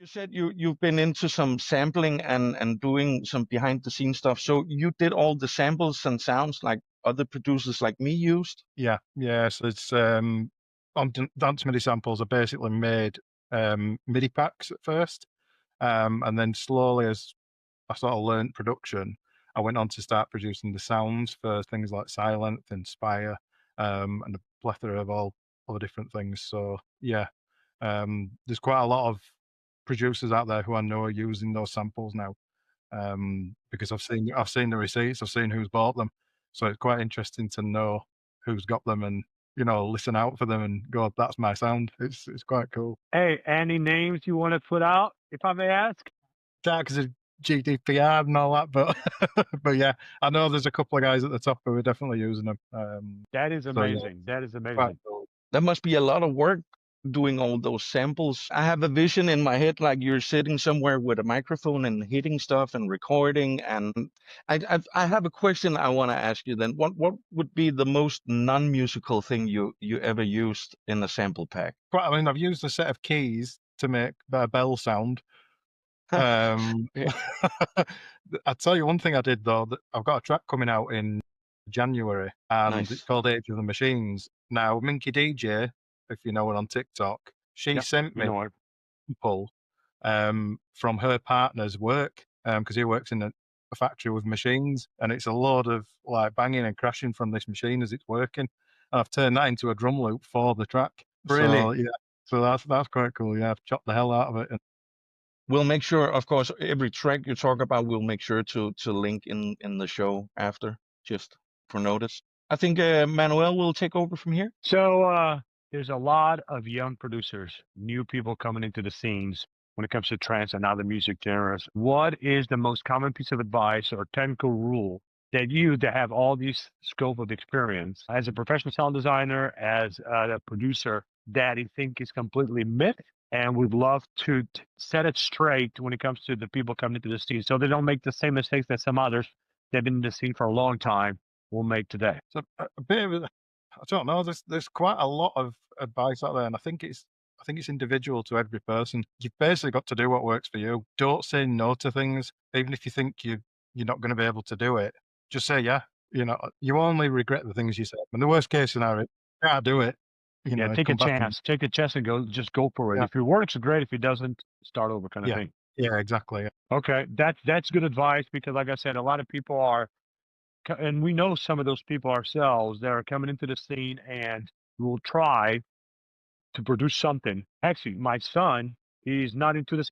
You said you've been into some sampling and doing some behind the scenes stuff. So you did all the samples and sounds like other producers like me used? Yeah, yeah. So it's on Dance MIDI samples, I basically made MIDI packs at first, and then slowly as I sort of learnt production, I went on to start producing the sounds for things like Silent, Inspire, and a plethora of all other different things. So yeah, there's quite a lot of producers out there who I know are using those samples now, because I've seen the receipts, I've seen who's bought them, so it's quite interesting to know who's got them and listen out for them and go, that's my sound. It's quite cool. Hey, any names you want to put out, if I may ask? That because of GDPR and all that, but but yeah, I know there's a couple of guys at the top who are definitely using them. That is So yeah, amazing. That is quite amazing. cool. That must be a lot of work doing all those samples. I have a vision in my head like you're sitting somewhere with a microphone and hitting stuff and recording. And I have a question I want to ask you then. What would be the most non-musical thing you ever used in a sample pack? I mean, I've used a set of keys to make a bell sound. Um, Yeah, I'll tell you one thing I did though, that I've got a track coming out in January and it's nice. called Age of the Machines. Now, Minky DJ, if you know her on TikTok, she Yep, sent you me know it. a sample from her partner's work, because he works in a factory with machines, and it's a load of like banging and crashing from this machine as it's working. And I've turned that into a drum loop for the track. Really? So yeah, so that's quite cool. Yeah, I've chopped the hell out of it. We'll make sure, of course, every track you talk about, we'll make sure to link in the show after, just for notice. I think Manuel will take over from here. So there's a lot of young producers, new people coming into the scenes when it comes to trance and other music genres. What is the most common piece of advice or technical rule that you that have all these scope of experience as a professional sound designer, as a producer, that you think is completely myth? And we'd love to set it straight when it comes to the people coming into the scene so they don't make the same mistakes that some others that have been in the scene for a long time will make today. So a bit of I don't know. There's quite a lot of advice out there, and I think it's individual to every person. You've basically got to do what works for you. Don't say no to things, even if you think you're not going to be able to do it. Just say yeah. You only regret the things you say. And the worst case scenario, yeah, do it. Yeah, take a Come back and chance. Take a chance and go. Just go for it. yeah, If it works, great. If it doesn't, start over, kind of yeah, thing. yeah, exactly. Okay, that's good advice because, like I said, a lot of people are, and we know some of those people ourselves that are coming into the scene and will try to produce something. Actually, my son, he's not into this